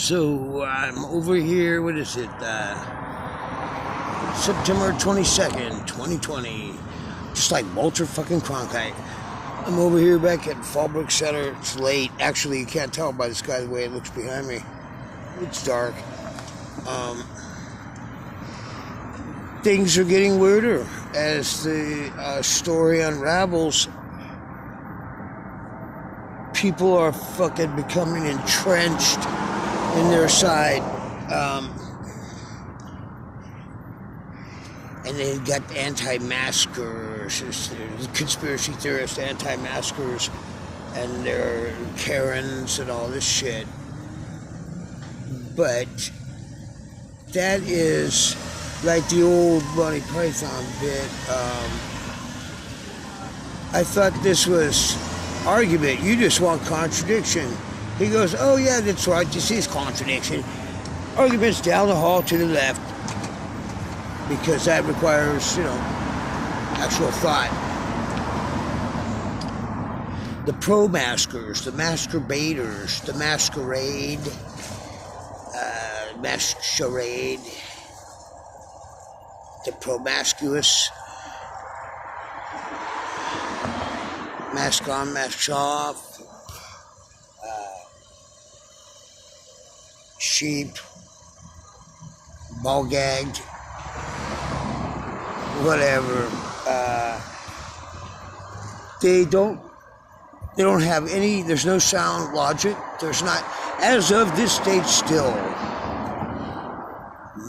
So I'm over here, what is it, September 22nd, 2020, just like Walter fucking Cronkite. I'm over here back at Fallbrook Center. It's late. Actually, you can't tell by the sky the way it looks behind me. It's dark. Things are getting weirder as the story unravels. People are fucking becoming entrenched in their side. And they got anti-maskers, conspiracy theorists, anti-maskers, and they're Karens and all this shit. But that is like the old Monty Python bit. I thought this was argument. You just want contradiction. He goes, oh yeah, that's right, this is contradiction. Arguments down the hall to the left. Because that requires, actual thought. The pro-maskers, the masturbators, the masquerade, the promiscuous, mask on, mask off, sheep, ball gagged, whatever. They don't have any, there's no sound logic. There's not, as of this date still,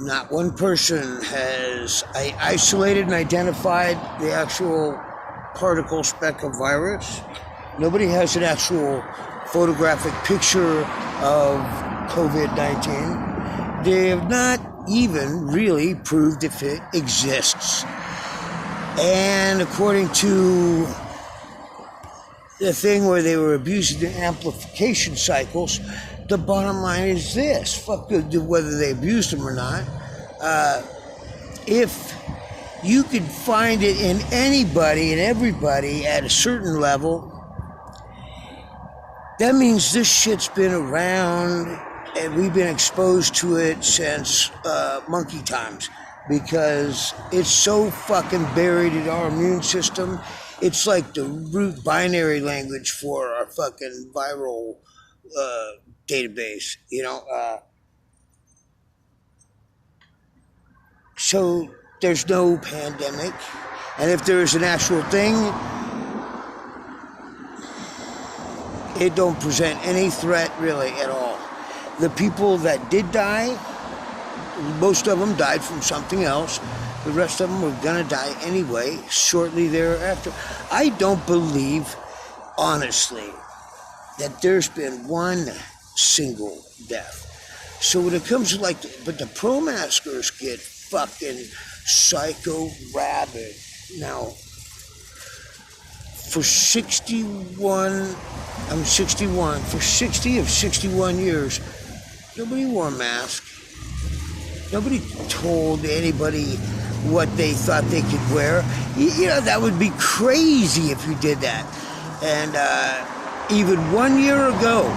not one person has isolated and identified the actual particle speck of virus. Nobody has an actual photographic picture of COVID-19. They have not even really proved if it exists. And according to the thing where they were abusing the amplification cycles, the bottom line is this, fuck whether they abused them or not. If you could find it in anybody and everybody at a certain level, that means this shit's been around and we've been exposed to it since monkey times, because it's so fucking buried in our immune system. It's like the root binary language for our fucking viral database, So there's no pandemic, and if there is an actual thing, it don't present any threat really at all. The people that did die, most of them died from something else. The rest of them were gonna die anyway, shortly thereafter. I don't believe, honestly, that there's been one single death. So when it comes to but the pro-maskers get fucking psycho rabid. Now, for 61, for 60 of 61 years, nobody wore a mask. Nobody told anybody what they thought they could wear. That would be crazy if you did that. And even 1 year ago,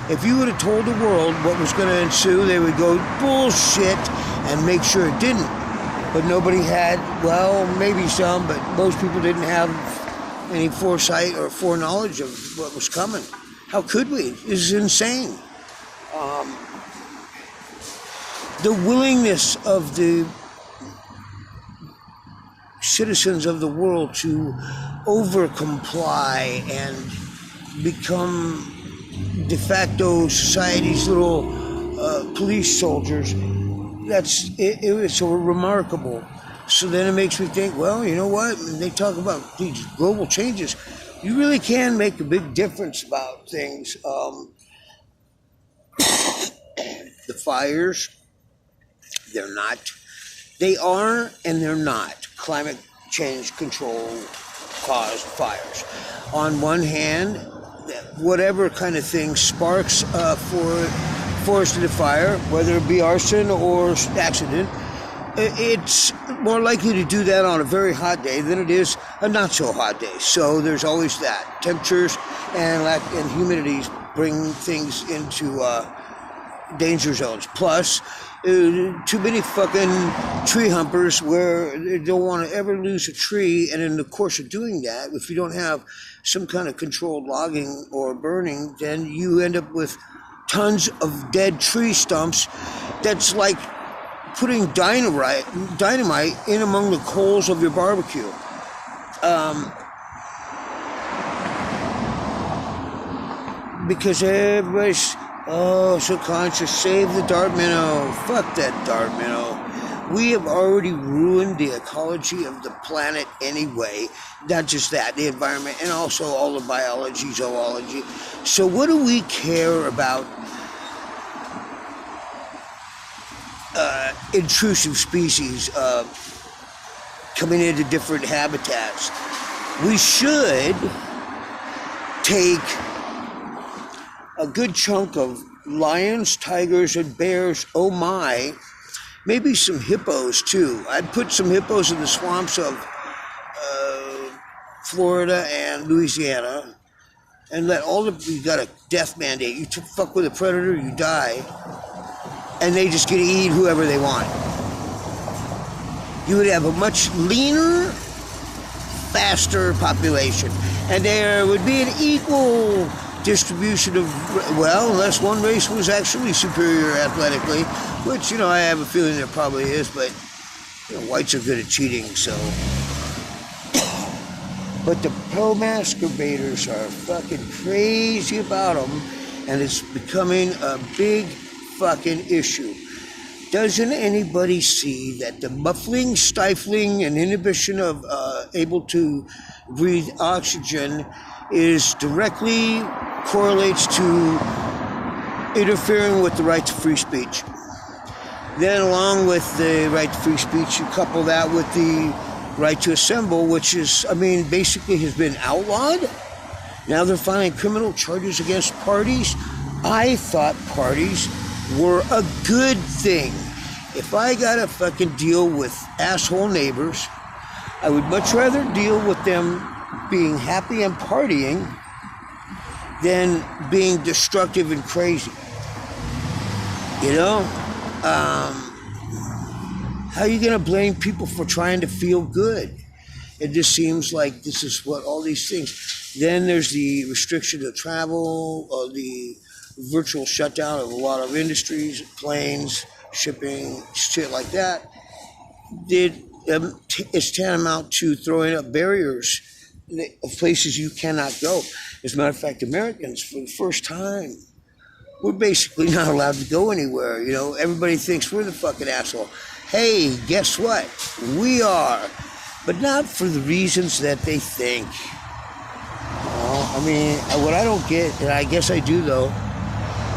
if you would have told the world what was going to ensue, they would go bullshit and make sure it didn't. But nobody had, well, maybe some, but most people didn't have any foresight or foreknowledge of what was coming. How could we? This is insane. The willingness of the citizens of the world to over-comply and become de facto society's little police soldiers, it's so remarkable. So then it makes me think, well, you know what? When they talk about these global changes, you really can make a big difference about things. The fires, they are and they're not. Climate change control caused fires. On one hand, whatever kind of thing sparks for forested fire, whether it be arson or accident, it's more likely to do that on a very hot day than it is a not so hot day. So there's always that. Temperatures and humidities bring things into danger zones. Plus, too many fucking tree humpers where they don't want to ever lose a tree, and in the course of doing that, if you don't have some kind of controlled logging or burning, then you end up with tons of dead tree stumps. That's like putting dynamite in among the coals of your barbecue. Because everybody's so conscious, save the dart minnow. Fuck that dart minnow. We have already ruined the ecology of the planet anyway. Not just that, the environment, and also all the biology, zoology. So what do we care about intrusive species coming into different habitats? We should take a good chunk of lions, tigers, and bears, oh my, maybe some hippos too. I'd put some hippos in the swamps of Florida and Louisiana, and let you got a death mandate. You fuck with a predator, you die, and they just get to eat whoever they want. You would have a much leaner, faster population, and there would be an equal distribution of, well, unless one race was actually superior athletically, which, I have a feeling there probably is, but whites are good at cheating, so. But the pro-masturbators are fucking crazy about them, and it's becoming a big fucking issue. Doesn't anybody see that the muffling, stifling, and inhibition of able to breathe oxygen is directly correlates to interfering with the right to free speech? Then along with the right to free speech, you couple that with the right to assemble, which is, basically has been outlawed. Now they're filing criminal charges against parties. I thought parties were a good thing. If I gotta fucking deal with asshole neighbors, I would much rather deal with them being happy and partying than being destructive and crazy. How are you gonna blame people for trying to feel good? It just seems like this is what all these things. Then there's the restriction of travel, or the virtual shutdown of a lot of industries, planes, shipping, shit like that. It's tantamount to throwing up barriers of places you cannot go. As a matter of fact, Americans, for the first time, we're basically not allowed to go anywhere. Everybody thinks we're the fucking asshole. Hey, guess what? We are. But not for the reasons that they think. What I don't get, and I guess I do though,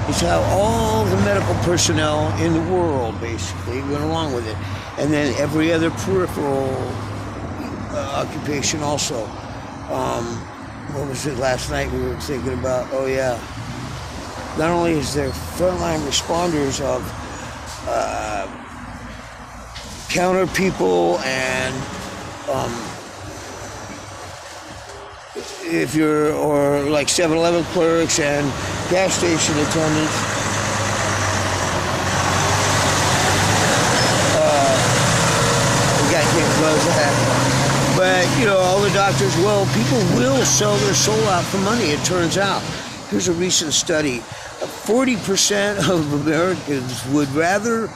is how all the medical personnel in the world basically went along with it. And then every other peripheral occupation also. What was it last night we were thinking about? Oh yeah. Not only is there frontline responders of counter people and or like 7-Eleven clerks and gas station attendants. The guy can't close that. But, all the doctors, people will sell their soul out for money, it turns out. Here's a recent study. 40% of Americans would rather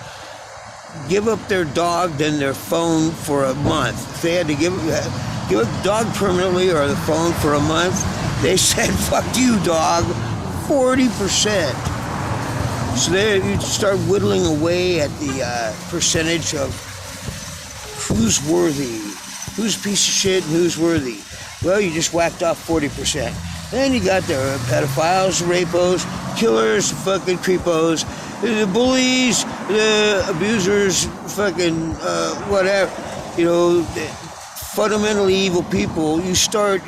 give up their dog than their phone for a month. If they had to give up the dog permanently or the phone for a month, they said, fuck you, dog. 40%. So there you start whittling away at the percentage of who's worthy, who's a piece of shit, and who's worthy. Well, you just whacked off 40%. Then you got the pedophiles, rapos, killers, fucking creepos, the bullies, the abusers, fucking whatever, fundamentally evil people. You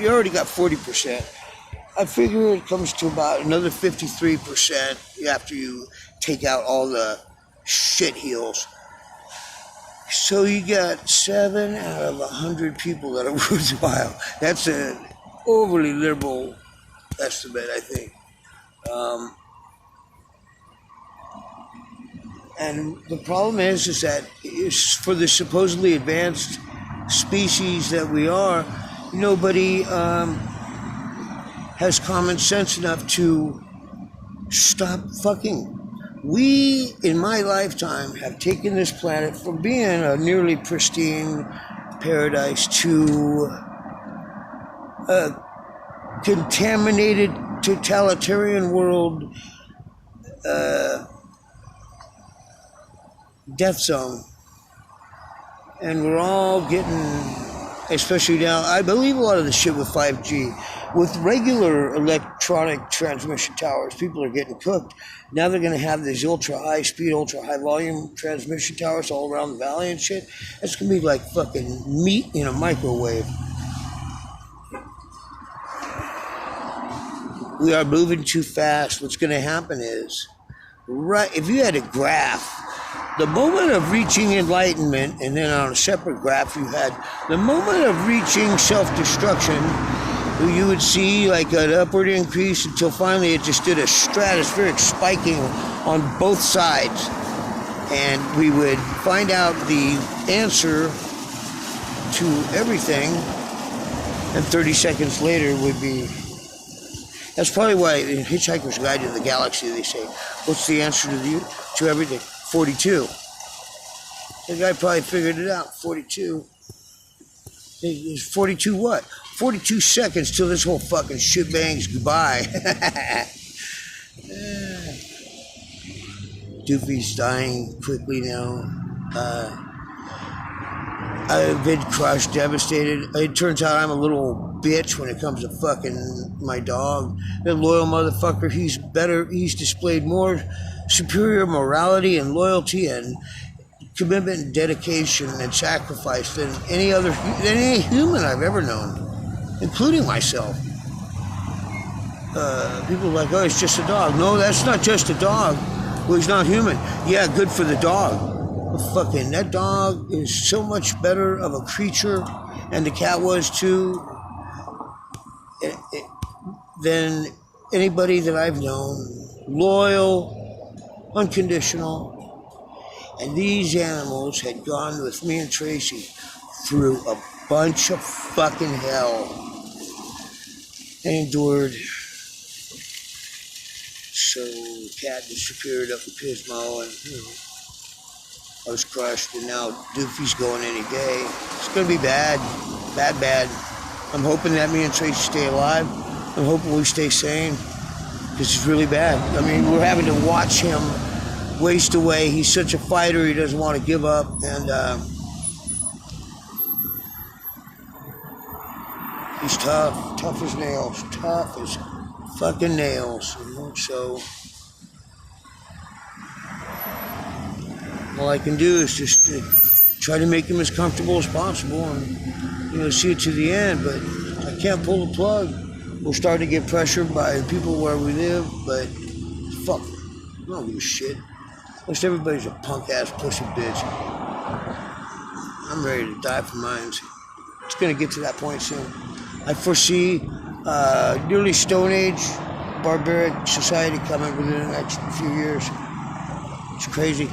already got 40%. I figure it comes to about another 53% after you take out all the shit heels. So you got 7 out of 100 people that are worthwhile. That's an overly liberal estimate, I think. And the problem is that for the supposedly advanced species that we are, nobody has common sense enough to stop fucking. We, in my lifetime, have taken this planet from being a nearly pristine paradise to a contaminated totalitarian world death zone. And we're all getting, especially now, I believe a lot of the shit with 5G. With regular electronic transmission towers, people are getting cooked. Now they're going to have these ultra high speed, ultra high volume transmission towers all around the valley and shit. It's going to be like fucking meat in a microwave. We are moving too fast. What's going to happen is, right, if you had a graph, the moment of reaching enlightenment, and then on a separate graph you had the moment of reaching self-destruction, you would see like an upward increase until finally it just did a stratospheric spiking on both sides. And we would find out the answer to everything, and 30 seconds later would be... That's probably why in Hitchhiker's Guide to the Galaxy they say, what's the answer to everything? 42. The guy probably figured it out. 42. It's 42 what? 42 seconds till this whole fucking shitbang's goodbye. Doofy's dying quickly now. I've been crushed, devastated. It turns out I'm a little bitch when it comes to fucking my dog. That loyal motherfucker, he's better. He's displayed more superior morality and loyalty and commitment and dedication and sacrifice than any human I've ever known, including myself. People are like, oh, it's just a dog. No, that's not just a dog. Well, he's not human. Yeah, good for the dog. But fucking, that dog is so much better of a creature, and the cat was too, than anybody that I've known. Loyal, unconditional. And these animals had gone with me and Tracy through a bunch of fucking hell and endured. So the cat disappeared up in Pismo, and I was crushed, and now Doofy's going any day. It's gonna be bad. Bad. I'm hoping that me and Tracy stay alive. I'm hoping we stay sane, because it's really bad. I mean, we're having to watch him waste away. He's such a fighter, he doesn't want to give up, and he's tough as nails, tough as fucking nails, so all I can do is just try to make him as comfortable as possible and see it to the end, but I can't pull the plug. We're starting to get pressured by the people where we live, but fuck, I don't give a shit. Most everybody's a punk-ass pussy bitch. I'm ready to die for mine. It's going to get to that point soon. I foresee nearly Stone Age barbaric society coming within the next few years. It's crazy.